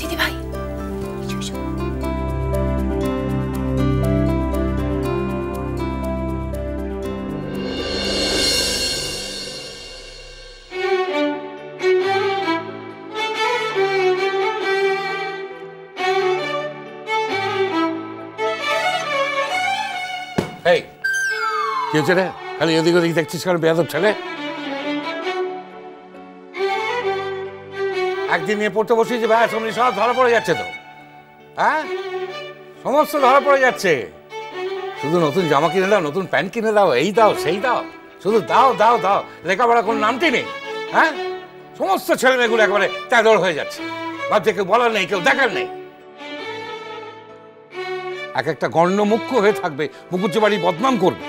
দিদি ভাই এই কি হচ্ছে রে? খালি এদিক ওদিক দেখছিস কারণ বেয়াদব ছেলে। একদিন নিয়ে পড়তে বসি যে ভাই সব ধরা পড়ে যাচ্ছে তো, হ্যাঁ সমস্ত ধরা পড়ে যাচ্ছে। শুধু নতুন জামা কিনে দাও, নতুন প্যান্ট কিনে দাও, এই দাও সেই দাও, শুধু দাও দাও দাও, লেখাপড়া কোনো নামটি নেই। হ্যাঁ সমস্ত ছেলে মেয়েগুলো একেবারে তেদড় হয়ে যাচ্ছে, ভাবছে কেউ বলার নেই, কেউ দেখার নেই। এক একটা গণ্য মুখ্য হয়ে থাকবে, মুকুজ্জে বাড়ি বদনাম করবে।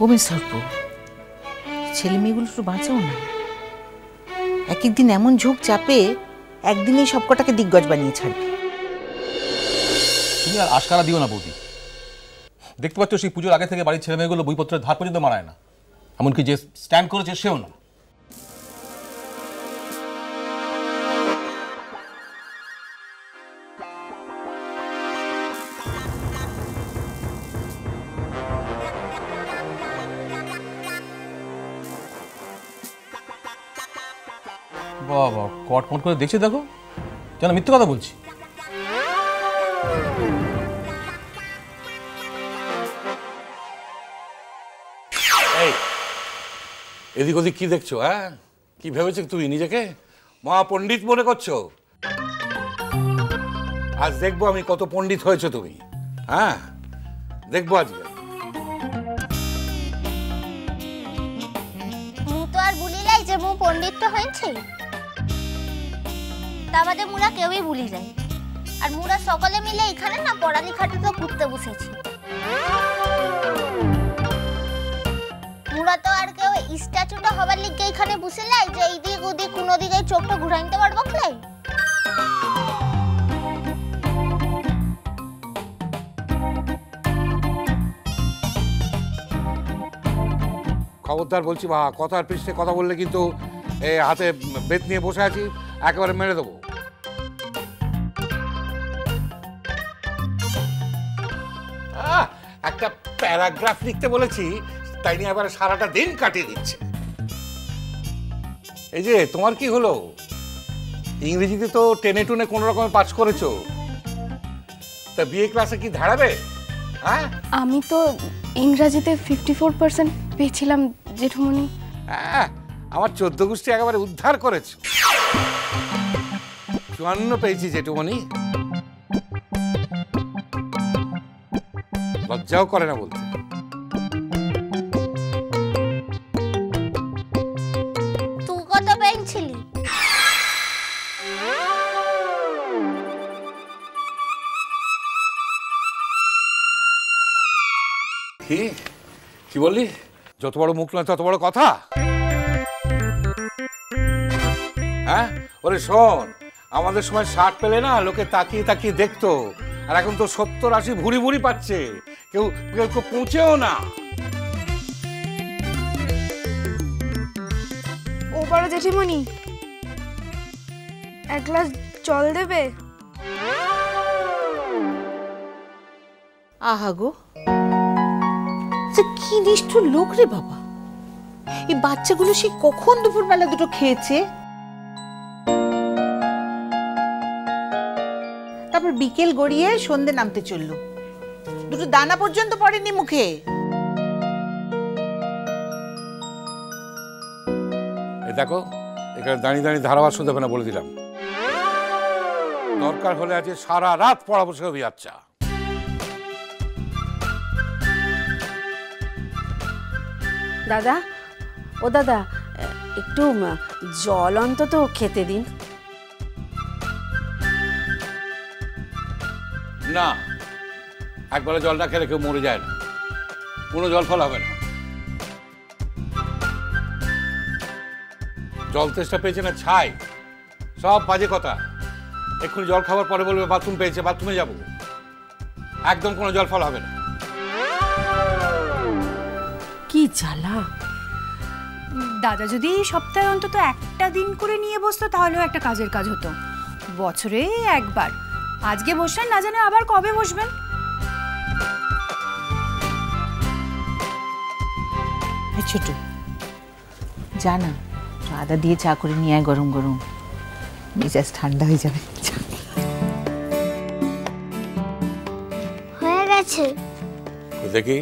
ওমে সর্প, ছেলে মেয়েগুলো একটু বাঁচাও না। এক একদিন এমন ঝোঁক চাপে একদিনেই সবকটাকে দিগ্গজ বানিয়ে ছাড়বে। তুমি আর আশকারা দিও না বৌদি। দেখতে পাচ্ছ সেই পুজোর আগে থেকে বাড়ির ছেলে মেয়েগুলো বইপত্রের ধার পর্যন্ত মারায় না, এমনকি যে স্ট্যান্ড করেছে সেও না। বাবা কটমট করে দেখছি, দেখো যেন মিথ্যে কথা বলছি। এই এদিক ওদিক কি দেখছো? হ্যাঁ কি ভেবেছো তুমি নিজেকে মহাপণ্ডিত মনে করছো? আজ দেখবো আমি কত পণ্ডিত হয়েছো তুমি। হ্যাঁ দেখবো আজকে। মু তো আর ভুলিলাই যে মু পণ্ডিত হয়েছে, তা বাদে মুরা কেউই ভুলি যায়। আর মুরা সকলে মিলে এখানে না পড়ালেখাটা তো করতে বসেছি। মুরা তো আর কেউ স্ট্যাচুটা হবার লিগে এখানে বসেলাই যে এইদিক ওদিক কোন দিকে চোখটা ঘুরাইতে পারবো ক্লাই। খবরদার বলছি বা কথার পৃষ্ঠে কথা বললে কিন্তু হাতে বেত নিয়ে বসে আছি, একেবারে মেরে দেবো। একটা প্যারাগ্রাফ লিখতে বলেছি, তাই নিয়ে আবার সারাটা দিন কাটিয়ে দিচ্ছে। এই যে তোমার কি হলো, ইংরেজিতে তো টেনে টুনে কোনো রকমে পাস করেছো, তা বিএ ক্লাসে কি ধারাবে? হ্যাঁ আমি তো ইংরাজিতে 54% পেয়েছিলাম জেঠুমনি। হ্যাঁ আমার 14 গোষ্ঠী একেবারে উদ্ধার করেছ। 54 পেয়েছি জেঠুমনি, লজ্জাও করে না বলতে। তুই কত পেয়েছিলি? কি বললি? যত বড় মুখ নয় তত বড় কথা। হ্যাঁ ওরে শোন, আমাদের সময় 60 পেলে না লোকে তাকিয়ে তাকিয়ে দেখতো, আর এখন তো 70-80 ভুড়ি ভুড়ি পাচ্ছে, কেউ কেউ পৌঁছেও না। ও বড় জেঠিমণি, এক গ্লাস জল দেবে? আহা গো, কি নিষ্ঠুর লোক রে বাবা। এই বাচ্চাগুলো সে কখন দুপুরবেলা দুটো খেয়েছে, তারপর বিকেল গড়িয়ে সন্ধে নামতে চললো, দুটো দানা পর্যন্ত পড়েনি মুখে। দেখো এখানে দাঁড়িয়ে দাঁড়িয়ে ধারাবাদ শুনতে হবে না বলে দিলাম। দরকার হলে আজকে সারা রাত পড়াবো সে আচ্ছা। দাদা, ও দাদা, একটু জল অন্তত খেতে দিন। না, একবারে জল না খেলে কেউ মরে যায় না, কোনো জল ফল হবে না। জল তেষ্টা পেয়েছে না ছাই, সব বাজে কথা। এক্ষুনি জল খাবার পরে বলবে বাথরুম পেয়েছে, বাথরুমে যাবো। একদম কোনো জল ফল হবে না। কি জ্বালা! দাদা যদি এই সপ্তাহে অন্তত একটা দিন করে নিয়ে বসতো তাহলেও একটা কাজের কাজ হতো। বছরে একবার, আজকে বসলেন, না জানে আবার কবে বসবেন। ছোট জানা আদা দিয়ে চা করে নিয়ে আয়, গরম গরম, মেজাজ ঠান্ডা হয়ে যাবে। হয়ে গেছে। দেখি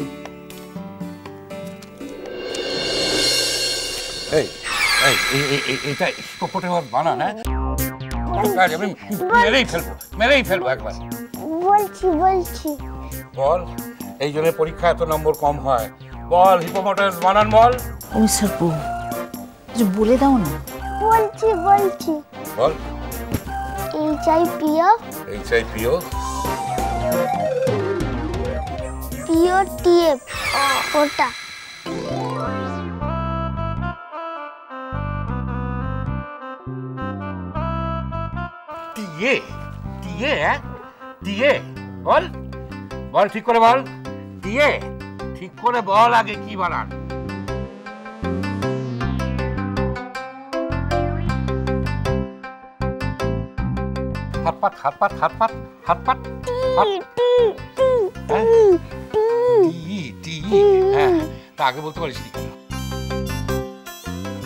এটা হিপোপটেমাস বানান, হ্যাঁ? আমি মেরেই ফেলবো একবার। বলছি বল, এই জন্য পরীক্ষা এত নম্বর কম হয়। বল হিপোপটেমাস বানান বল। ওই সর্পু বলে দাও না। বলছি বল। HIPO TF ওটা। টিএ বল, বল ঠিক করে বল। টিএ ঠিক করে বল, আগে কি বানান? হাত পাত আগে বলতে পারিস নি কেন?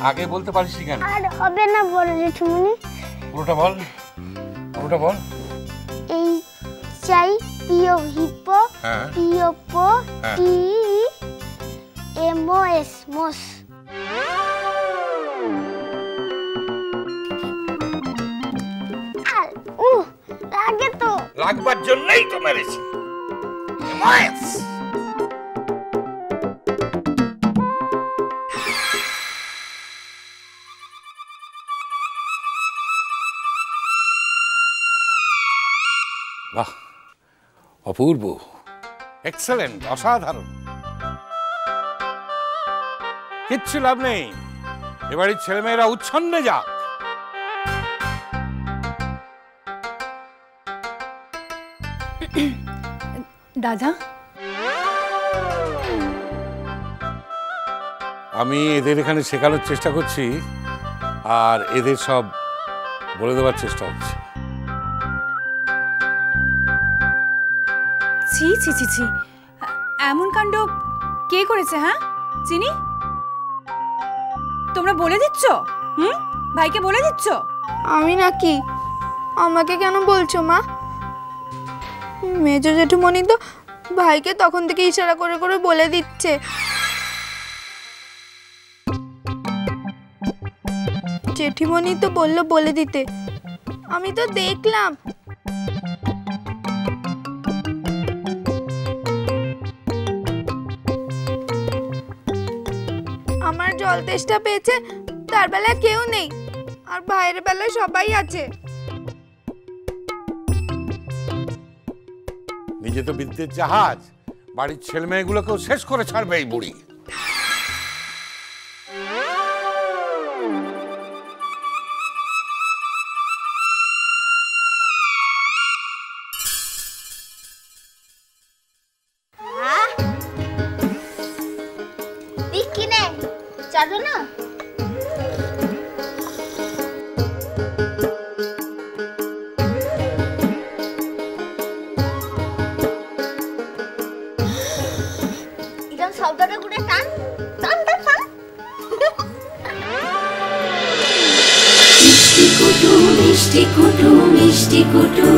আগে বলতে পারিস নি কেন? আর হবে না বড় জেঠুমনি। পুরোটা বল। HIPO hippo POPO TMOS মোস। লাগে তো, লাগবার জন্যই তো মেরেছি। বাহ, অপূর্ব, এক্সেলেন্ট, অসাধারণ। কিচ্ছু লাভ নেই, এবারে ছেলেমেয়েরা উচ্ছন্নে যাক। দাদা, আমি এদের এখানে শেখানোর চেষ্টা করছি, আর এদের সব বলে দেওয়ার চেষ্টা হচ্ছে। ছি ছি ছি ছি, এমন কাণ্ড কে করেছে? হ্যাঁ চিনি, তোমরা বলে দিচ্ছ? ভাইকে বলে দিচ্ছ? আমি নাকি? আমাকে কেন বলছো মা? মেজো জেঠুমনি তো ভাইকে তখন থেকে ইশারা করে করে বলে দিচ্ছে। জেঠিমনি তো বললো বলে দিতে, আমি তো দেখলাম। আমার জল তেষ্টা পেয়েছে, তার বেলায় কেউ নেই, আর ভাইয়ের বেলায় সবাই আছে। নিজে তো বিদ্যুৎ জাহাজ, বাড়ির ছেলে মেয়েগুলোকেও শেষ করে ছাড়বে এই বুড়ি। কিনে চাটো না? সাবধানে করে টান টান টান টান। মিষ্টি কুটু মিষ্টি কুটু মিষ্টি কুটু।